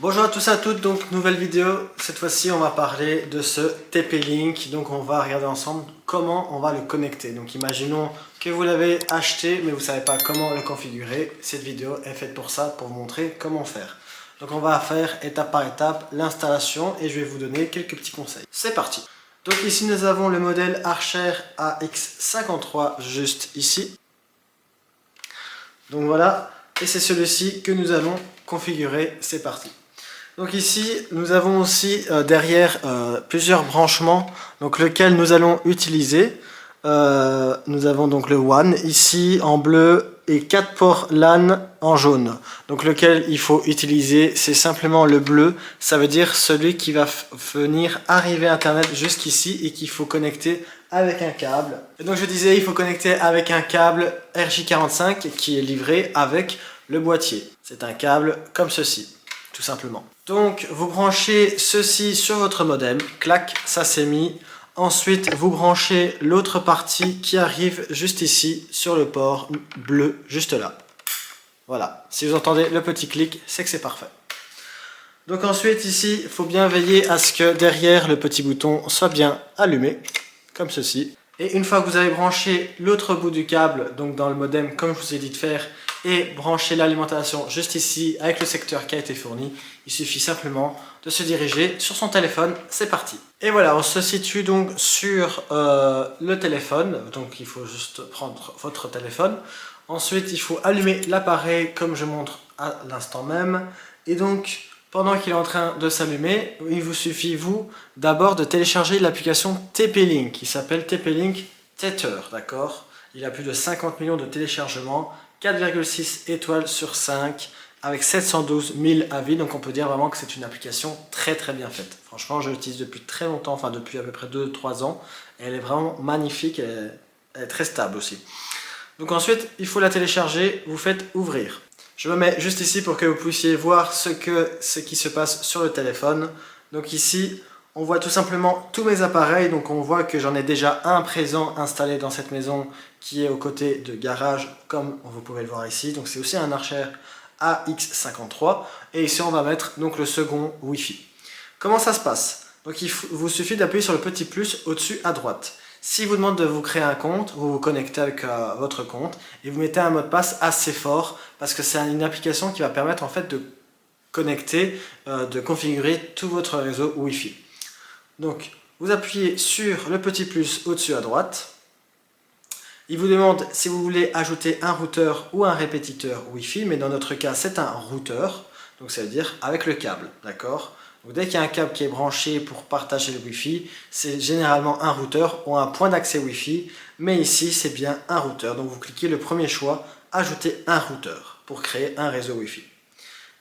Bonjour à tous et à toutes, donc nouvelle vidéo. Cette fois-ci on va parler de ce TP-Link. Donc on va regarder ensemble comment on va le connecter. Donc imaginons que vous l'avez acheté mais vous ne savez pas comment le configurer. Cette vidéo est faite pour ça, pour vous montrer comment faire. Donc on va faire étape par étape l'installation et je vais vous donner quelques petits conseils. C'est parti. Donc ici nous avons le modèle Archer AX53 juste ici. Donc voilà, et c'est celui-ci que nous allons configurer. C'est parti. Donc ici, nous avons aussi derrière plusieurs branchements, donc lequel nous allons utiliser. Nous avons donc le WAN ici en bleu et 4 ports LAN en jaune. Donc lequel il faut utiliser, c'est simplement le bleu. Ça veut dire celui qui va venir arriver à Internet jusqu'ici et qu'il faut connecter avec un câble. Et donc je disais, il faut connecter avec un câble RJ45 qui est livré avec le boîtier. C'est un câble comme ceci, tout simplement. Donc vous branchez ceci sur votre modem, clac, ça s'est mis. Ensuite vous branchez l'autre partie qui arrive juste ici sur le port bleu, juste là. Voilà, si vous entendez le petit clic, c'est que c'est parfait. Donc ensuite ici, il faut bien veiller à ce que derrière le petit bouton soit bien allumé, comme ceci. Et une fois que vous avez branché l'autre bout du câble, donc dans le modem comme je vous ai dit de faire, et brancher l'alimentation juste ici avec le secteur qui a été fourni, il suffit simplement de se diriger sur son téléphone, c'est parti. Et voilà, on se situe donc sur le téléphone, donc il faut juste prendre votre téléphone. Ensuite, il faut allumer l'appareil comme je montre à l'instant même. Et donc, pendant qu'il est en train de s'allumer, il vous suffit, vous, d'abord de télécharger l'application TP-Link, qui s'appelle TP-Link Tether, d'accord? Il a plus de 50 millions de téléchargements, 4,6 étoiles sur 5, avec 712 000 avis, donc on peut dire vraiment que c'est une application très bien faite. Franchement, je l'utilise depuis très longtemps, enfin depuis à peu près 2-3 ans, et elle est vraiment magnifique, elle est très stable aussi. Donc ensuite, il faut la télécharger, vous faites ouvrir. Je me mets juste ici pour que vous puissiez voir ce qui se passe sur le téléphone. Donc ici, on voit tout simplement tous mes appareils. Donc on voit que j'en ai déjà un présent installé dans cette maison qui est aux côtés de garage, comme vous pouvez le voir ici. Donc c'est aussi un Archer AX53. Et ici, on va mettre donc le second Wi-Fi. Comment ça se passe? Donc il vous suffit d'appuyer sur le petit plus au-dessus à droite. Si vous demande de vous créer un compte, vous vous connectez avec votre compte et vous mettez un mot de passe assez fort parce que c'est une application qui va permettre en fait de connecter, de configurer tout votre réseau Wi-Fi. Donc vous appuyez sur le petit plus au-dessus à droite. Il vous demande si vous voulez ajouter un routeur ou un répétiteur Wi-Fi, mais dans notre cas c'est un routeur, donc ça veut dire avec le câble, d'accord? Donc dès qu'il y a un câble qui est branché pour partager le Wi-Fi, c'est généralement un routeur ou un point d'accès Wi-Fi, mais ici c'est bien un routeur. Donc vous cliquez le premier choix, ajouter un routeur pour créer un réseau Wi-Fi.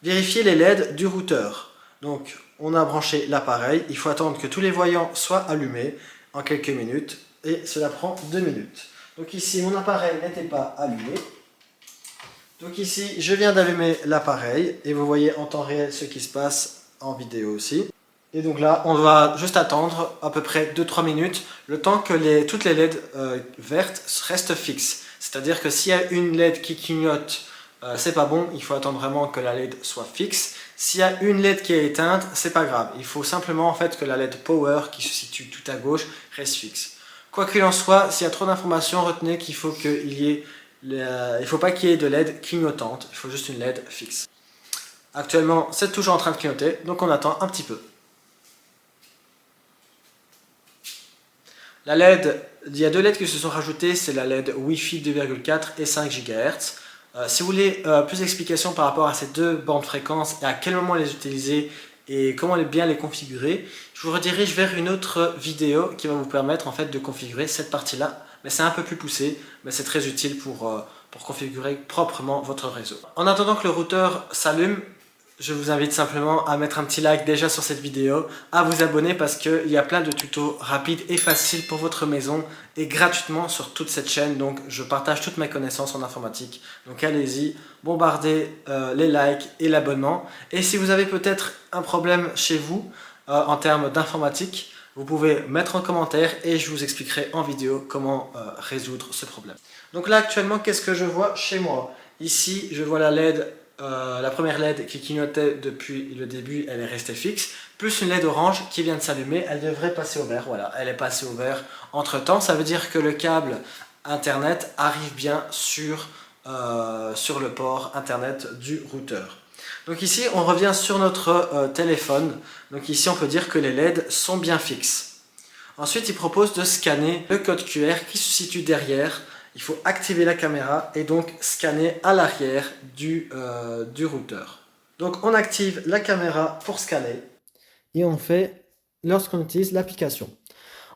Vérifiez les LED du routeur. Donc on a branché l'appareil, il faut attendre que tous les voyants soient allumés en quelques minutes et cela prend 2 minutes. Donc ici mon appareil n'était pas allumé. Donc ici je viens d'allumer l'appareil et vous voyez en temps réel ce qui se passe en vidéo aussi. Et donc là, on va juste attendre à peu près 2-3 minutes, le temps que toutes les LED vertes restent fixes. C'est-à-dire que s'il y a une LED qui clignote, c'est pas bon, il faut attendre vraiment que la LED soit fixe. S'il y a une LED qui est éteinte, c'est pas grave. Il faut simplement en fait que la LED Power, qui se situe tout à gauche, reste fixe. Quoi qu'il en soit, s'il y a trop d'informations, retenez qu'il faut il faut pas qu'il y ait de LED clignotante, il faut juste une LED fixe. Actuellement, c'est toujours en train de clignoter, donc on attend un petit peu. La LED, il y a 2 LED qui se sont rajoutées, c'est la LED Wi-Fi 2,4 et 5 GHz. Si vous voulez plus d'explications par rapport à ces 2 bandes fréquences et à quel moment les utiliser et comment bien les configurer, je vous redirige vers une autre vidéo qui va vous permettre en fait de configurer cette partie-là. Mais c'est un peu plus poussé, mais c'est très utile pour configurer proprement votre réseau. En attendant que le routeur s'allume, je vous invite simplement à mettre un petit like déjà sur cette vidéo, à vous abonner parce qu'il y a plein de tutos rapides et faciles pour votre maison et gratuitement sur toute cette chaîne. Donc je partage toutes mes connaissances en informatique. Donc allez-y, bombardez les likes et l'abonnement. Et si vous avez peut-être un problème chez vous en termes d'informatique, vous pouvez mettre en commentaire et je vous expliquerai en vidéo comment résoudre ce problème. Donc là actuellement, qu'est-ce que je vois chez moi? Ici, je vois la LED la première LED qui clignotait depuis le début, elle est restée fixe, plus une LED orange qui vient de s'allumer, elle devrait passer au vert. Voilà, elle est passée au vert entre temps. Ça veut dire que le câble internet arrive bien sur le port internet du routeur. Donc ici on revient sur notre téléphone. Donc ici on peut dire que les LED sont bien fixes. Ensuite il propose de scanner le code QR qui se situe derrière. Il faut activer la caméra et donc scanner à l'arrière du routeur. Donc on active la caméra pour scanner et on fait lorsqu'on utilise l'application.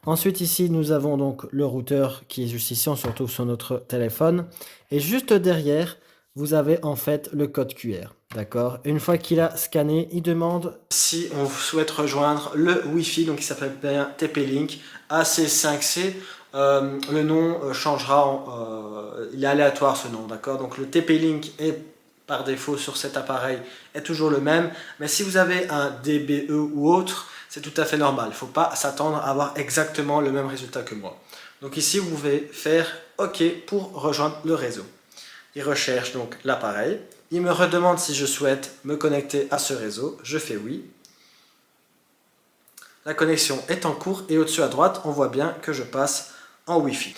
Ensuite ici nous avons donc le routeur qui est juste ici, on se retrouve sur notre téléphone et juste derrière vous avez en fait le code QR. D'accord. Une fois qu'il a scanné, il demande si on souhaite rejoindre le Wi-Fi, donc il s'appelle bien TP-Link AC5C. Le nom changera, il est aléatoire ce nom, d'accord. Donc le TP-Link est par défaut sur cet appareil est toujours le même, mais si vous avez un DBE ou autre, c'est tout à fait normal. Il ne faut pas s'attendre à avoir exactement le même résultat que moi. Donc ici vous pouvez faire OK pour rejoindre le réseau. Il recherche donc l'appareil. Il me redemande si je souhaite me connecter à ce réseau. Je fais oui. La connexion est en cours et au-dessus à droite, on voit bien que je passe en Wi-Fi.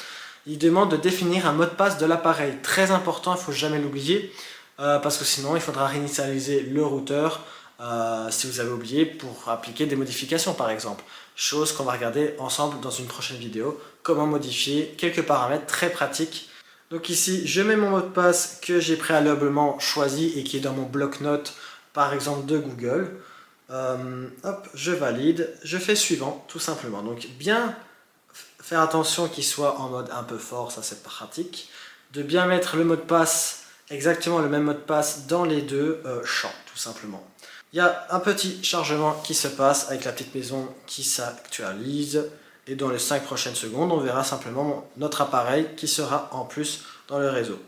Il demande de définir un mot de passe de l'appareil. Très important, il ne faut jamais l'oublier parce que sinon il faudra réinitialiser le routeur si vous avez oublié pour appliquer des modifications par exemple. Chose qu'on va regarder ensemble dans une prochaine vidéo. Comment modifier quelques paramètres très pratiques. Donc ici, je mets mon mot de passe que j'ai préalablement choisi et qui est dans mon bloc-notes, par exemple de Google. Hop, je valide, je fais suivant, tout simplement. Donc bien faire attention qu'il soit en mode un peu fort, ça c'est pratique. De bien mettre le mot de passe, exactement le même mot de passe dans les deux champs, tout simplement. Il y a un petit chargement qui se passe avec la petite maison qui s'actualise. Et dans les 5 prochaines secondes, on verra simplement notre appareil qui sera en plus dans le réseau.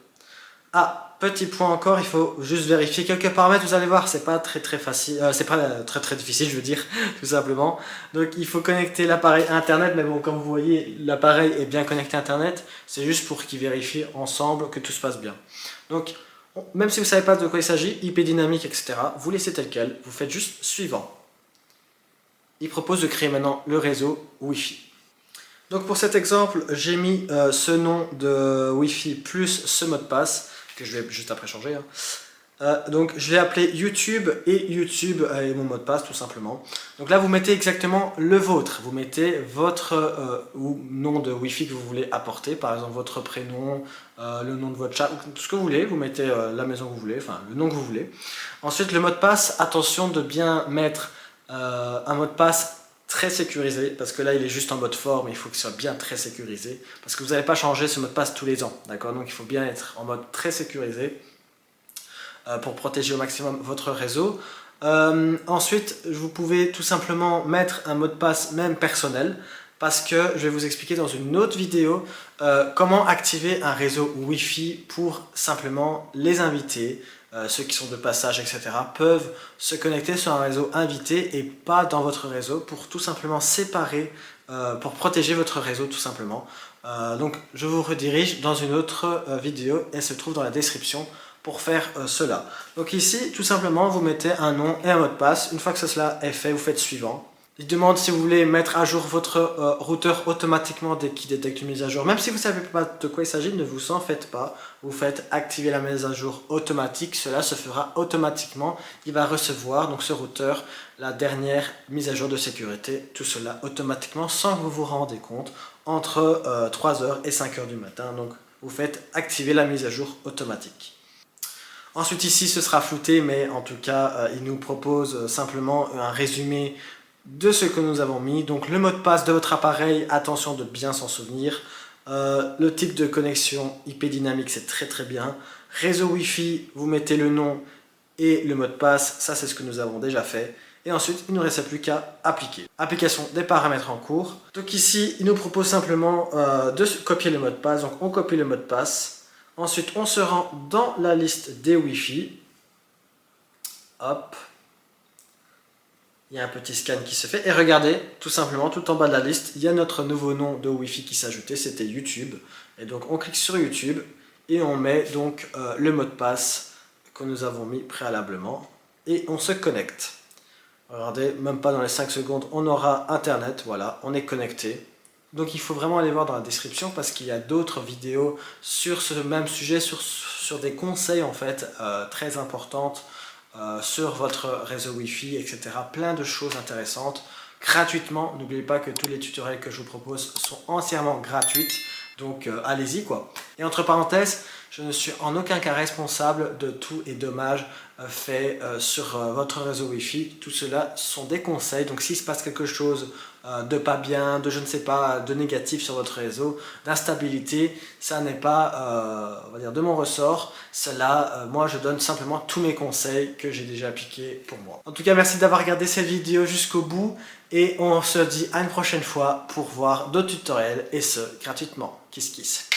Ah, petit point encore, il faut juste vérifier quelques paramètres, vous allez voir, c'est pas très facile, c'est pas très difficile, je veux dire, tout simplement. Donc il faut connecter l'appareil à Internet, mais bon, comme vous voyez, l'appareil est bien connecté à Internet, c'est juste pour qu'ils vérifient ensemble que tout se passe bien. Donc, même si vous ne savez pas de quoi il s'agit, IP dynamique, etc., vous laissez tel quel, vous faites juste suivant. Il propose de créer maintenant le réseau Wi-Fi. Donc pour cet exemple, j'ai mis ce nom de Wi-Fi plus ce mot de passe, que je vais juste après changer. Donc je l'ai appelé YouTube et YouTube est mon mot de passe tout simplement. Donc là vous mettez exactement le vôtre, vous mettez votre nom de Wi-Fi que vous voulez apporter, par exemple votre prénom, le nom de votre chat, tout ce que vous voulez, vous mettez la maison que vous voulez, enfin le nom que vous voulez. Ensuite le mot de passe, attention de bien mettre un mot de passe très sécurisé, parce que là il est juste en mode fort, mais il faut qu'il soit bien très sécurisé, parce que vous n'allez pas changer ce mot de passe tous les ans, d'accord. Donc il faut bien être en mode très sécurisé pour protéger au maximum votre réseau. Ensuite, vous pouvez tout simplement mettre un mot de passe même personnel, parce que je vais vous expliquer dans une autre vidéo comment activer un réseau Wi-Fi pour simplement les invités. Ceux qui sont de passage, etc., peuvent se connecter sur un réseau invité et pas dans votre réseau pour tout simplement séparer, pour protéger votre réseau tout simplement. Donc je vous redirige dans une autre vidéo, elle se trouve dans la description pour faire cela. Donc ici, tout simplement, vous mettez un nom et un mot de passe. Une fois que cela est fait, vous faites suivant. Il demande si vous voulez mettre à jour votre routeur automatiquement dès qu'il détecte une mise à jour. Même si vous ne savez pas de quoi il s'agit, ne vous en faites pas. Vous faites activer la mise à jour automatique. Cela se fera automatiquement. Il va recevoir, donc ce routeur, la dernière mise à jour de sécurité. Tout cela automatiquement sans que vous vous rendez compte entre 3h et 5h du matin. Donc vous faites activer la mise à jour automatique. Ensuite ici ce sera flouté, mais en tout cas il nous propose simplement un résumé de ce que nous avons mis. Donc le mot de passe de votre appareil, attention de bien s'en souvenir. Le type de connexion IP dynamique, c'est très bien. Réseau Wi-Fi, vous mettez le nom et le mot de passe, ça c'est ce que nous avons déjà fait. Et ensuite, il ne nous reste plus qu'à appliquer. Application des paramètres en cours. Donc ici, il nous propose simplement de copier le mot de passe. Donc on copie le mot de passe. Ensuite, on se rend dans la liste des Wi-Fi. Hop. Il y a un petit scan qui se fait. Et regardez, tout simplement, tout en bas de la liste, il y a notre nouveau nom de Wi-Fi qui s'ajoutait. C'était YouTube. Et donc, on clique sur YouTube et on met donc le mot de passe que nous avons mis préalablement et on se connecte. Regardez, même pas dans les 5 secondes, on aura internet, voilà, on est connecté. Donc il faut vraiment aller voir dans la description parce qu'il y a d'autres vidéos sur ce même sujet, sur des conseils en fait très importantes sur votre réseau Wi-Fi, etc. Plein de choses intéressantes gratuitement. N'oubliez pas que tous les tutoriels que je vous propose sont entièrement gratuits. Donc allez-y quoi. Et entre parenthèses, je ne suis en aucun cas responsable de tout et dommages faits sur votre réseau Wi-Fi. Tout cela sont des conseils. Donc s'il se passe quelque chose de pas bien, de je ne sais pas, de négatif sur votre réseau, d'instabilité, ça n'est pas on va dire de mon ressort. Cela, moi je donne simplement tous mes conseils que j'ai déjà appliqués pour moi. En tout cas, merci d'avoir regardé cette vidéo jusqu'au bout et on se dit à une prochaine fois pour voir d'autres tutoriels et ce gratuitement. Kiss kiss.